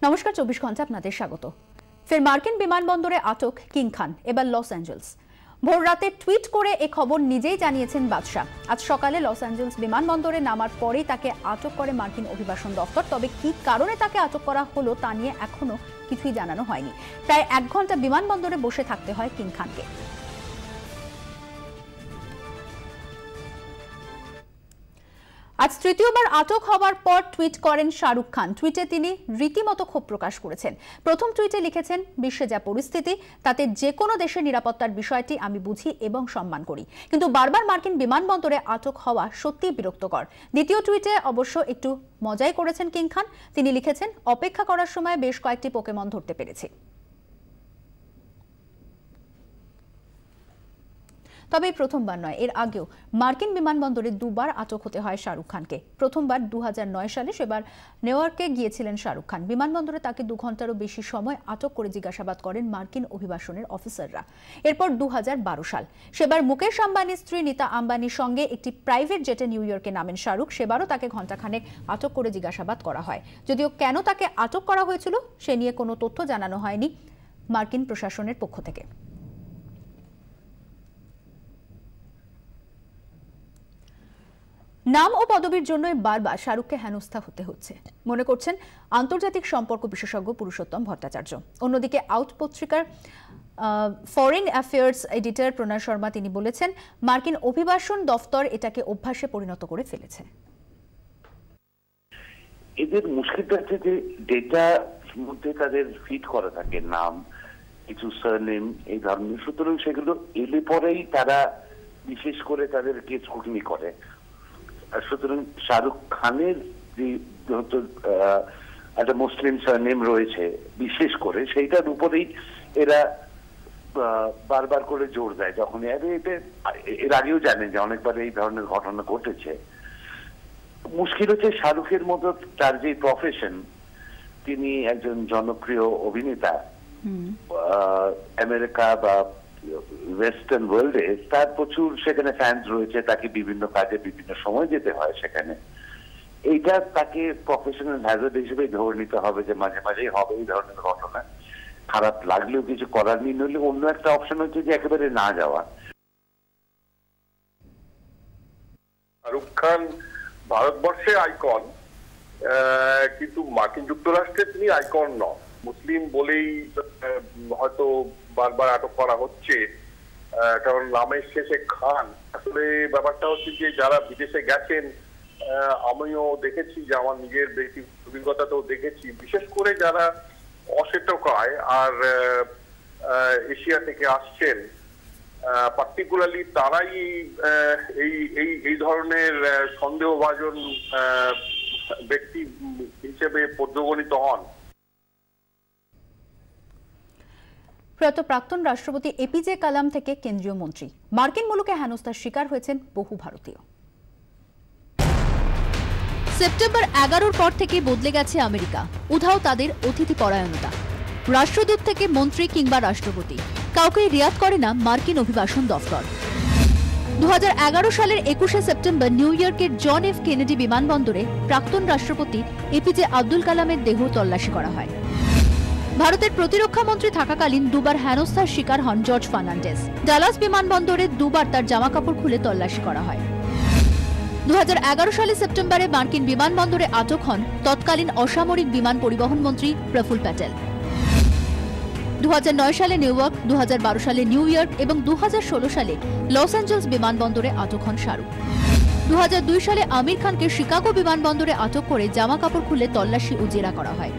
নমস্কার, 24 ঘন্টা আপনাদের স্বাগত। ফের মার্কিন বিমানবন্দরে আটক কিং খান, এবার লস অ্যাঞ্জেলস। ভোর রাতে টুইট করে এ খবর নিজেই জানিয়েছেন বাদশাহ। আজ সকালে লস অ্যাঞ্জেলস বিমানবন্দরে নামার পরেই তাকে আটক করে মার্কিন অভিবাসন দপ্তর। তবে কি কারণে তাকে আটক করা হলো তা নিয়ে এখনো কিছুই জানানো হয়নি। প্রায় 1 ঘন্টা বিমানবন্দরে বসে থাকতে হয় কিং খানকে। আজ তৃতীয়বার আটক হওয়ার পর টুইট করেন শাহরুখ খান। টুইটে তিনি রীতিমতো ক্ষোভ প্রকাশ করেছেন। প্রথম টুইটে লিখেছেন, বিশ্বে যা পরিস্থিতি তাতে যে কোনো দেশের নিরাপত্তার বিষয়টি আমি বুঝি এবং সম্মান করি, কিন্তু বারবার মার্কিন বিমানবন্দরে আটক হওয়া সত্যিই বিরক্তকর। দ্বিতীয় টুইটে অবশ্য একটু মজাই করেছেন কিং খান। তিনি লিখেছেন, অপেক্ষা করার সময় বেশ কয়েকটি পোকেমন ধরতে পেরেছি। তবে প্রথমবার নয়, এর আগেও মার্কিন বিমানবন্দরে দুবার আটক হতে হয় শাহরুখ খানকে। প্রথমবার 2009 সালে, সেবার নিউ ইয়র্কে গিয়েছিলেন শাহরুখ খান। বিমানবন্দরে তাকে 2 ঘন্টারও বেশি সময় আটক করে জিজ্ঞাসাবাদ করেন মার্কিন অভিবাসনের অফিসাররা। এরপর 2012 সাল, সেবার মুকেশ আম্বানির স্ত্রী নীতা আম্বানির সঙ্গে একটি প্রাইভেট জেটে নিউ ইয়র্কে নামেন শাহরুখ। সেবারও তাকে ঘণ্টাখানেক আটক করে জিজ্ঞাসাবাদ করা হয়। যদিও কেন তাকে আটক করা হয়েছিল সে নিয়ে কোনো তথ্য জানানো হয়নি মার্কিন প্রশাসনের পক্ষ থেকে। নাম ও পদবীর জন্য বারবার শাহরুখকে হেনস্থা হতে হচ্ছে, মনে করছেন আন্তর্জাতিক সম্পর্ক বিশেষজ্ঞ পুরুষোত্তম ভট্টাচার্য। অন্যদিকে আউট পত্রিকার ফরেন অ্যাফেয়ার্স এডিটর প্রণয় শর্মা তিনি বলেছেন, মার্কিন অভিবাসন দফতর এটাকে অভ্যাসে পরিণত করে ফেলেছে। এদের মুশকিলটা হচ্ছে যে ডেটার মধ্যে তাদের ফিট করা থাকে নাম, কিছু সারনেম, এই ধরনের। সুতরাং সেগুলো এলে পরেই তারা বিশেষ করে তাদেরকে স্ক্রুটিনি করে। সুতরাং শাহরুখ খানের যে একটা মুসলিম সারনেম রয়েছে বিশেষ করে, সেইটার উপরেই এরা বারবার করে জোর দেয়। যখন এর আগেও জানেন যে অনেকবার এই ধরনের ঘটনা ঘটেছে। মুশকিল হচ্ছে শাহরুখের মতো তার যে প্রফেশন, তিনি একজন জনপ্রিয় অভিনেতা, আমেরিকা বা ওয়েস্টার্ন ওয়ার্ল্ডে তার প্রচুর সেখানে ফ্যান্স রয়েছে, তাকে বিভিন্ন কাজে বিভিন্ন সময় যেতে হয় সেখানে। এইটা তাকে প্রফেশনাল হ্যাজার্ড হিসেবে ধরে নিতে হবে যে মাঝে মাঝেই হবে এই ধরনের ঘটনা। খারাপ লাগলেও কিছু করার নেই, নইলে অন্য একটা অপশন হচ্ছে যে একেবারে না যাওয়া। শাহরুখ খান ভারতবর্ষে আইকন, কিন্তু মার্কিন যুক্তরাষ্ট্রে তিনি আইকন নন। মুসলিম বলেই হয়তো বারবার আটক করা হচ্ছে, কারণ নামের শেষে খান। আসলে ব্যাপারটা হচ্ছে যে যারা বিদেশে গেছেন, আমিও দেখেছি, যে আমার নিজের ব্যক্তিগত অভিজ্ঞতাতেও দেখেছি, বিশেষ করে যারা অসেটকায় আর এশিয়া থেকে আসছেন, পার্টিকুলারলি তারাই এই ধরনের সন্দেহভাজন ব্যক্তি হিসেবে পর্যবনিত হন। প্রয়াত প্রাক্তন রাষ্ট্রপতি এপিজে কালাম থেকে কেন্দ্রীয় মন্ত্রী, মার্কিন মুলুকে হেনস্থার শিকার হয়েছেন বহু ভারতীয়। সেপ্টেম্বর 11-র পর থেকে বদলে গেছে আমেরিকা। উধাও তাদের অতিথি পরায়ণতা। রাষ্ট্রদূত থেকে মন্ত্রী কিংবা রাষ্ট্রপতি, কাউকে রিয়াদ করে না মার্কিন অভিবাসন দফতর। 2011 সালের 21শে সেপ্টেম্বর নিউ ইয়র্কের জন এফ কেনেডি বিমানবন্দরে প্রাক্তন রাষ্ট্রপতি এপিজে আব্দুল কালামের দেহ তল্লাশি করা হয়। ভারতের প্রতিরক্ষা মন্ত্রী থাকাকালীন দুবার হেনস্থার শিকার হন জর্জ ফার্নান্ডেজ। ডালাস বিমানবন্দরে দুবার তার জামাকাপড় খুলে তল্লাশি করা হয়। 2011 সালে সেপ্টেম্বরে মার্কিন বিমানবন্দরে আটক হন তৎকালীন অসামরিক বিমান পরিবহন মন্ত্রী প্রফুল্ল প্যাটেল। 2009 সালে নিউ ইয়র্ক, 2012 সালে নিউ ইয়র্ক এবং 2016 সালে লস অ্যাঞ্জেলস বিমানবন্দরে আটক হন শাহরুখ। 2002 সালে আমির খানকে শিকাগো বিমানবন্দরে আটক করে জামাকাপড় খুলে তল্লাশি ও জেরা করা হয়।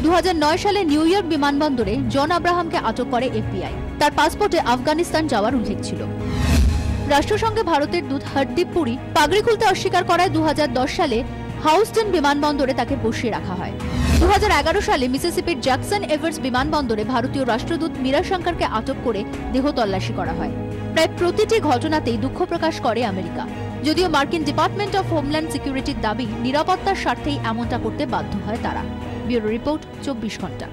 2009 সালে নিউ ইয়র্ক বিমানবন্দরে জন আব্রাহামকে আটক করে এফবিআই। তার পাসপোর্টে আফগানিস্তান যাওয়ার উল্লেখ ছিল। রাষ্ট্রসংঘে ভারতের দূত হরদীপ পুরী পাগড়ি খুলতে অস্বীকার করায় 2010 সালে হাউস্টন বিমানবন্দরে তাকে বসিয়ে রাখা হয়। 2011 সালে মিসিসিপির জ্যাকসন এভার্স বিমানবন্দরে ভারতীয় রাষ্ট্রদূত মীরা শঙ্করকে আটক করে দেহ তল্লাশি করা হয়। প্রায় প্রতিটি ঘটনাতেই দুঃখ প্রকাশ করে আমেরিকা। যদিও মার্কিন ডিপার্টমেন্ট অফ হোমল্যান্ড সিকিউরিটির দাবি, নিরাপত্তার স্বার্থেই এমনটা করতে বাধ্য হয় তারা। ব্যুরো রিপোর্ট, 24 ঘন্টা।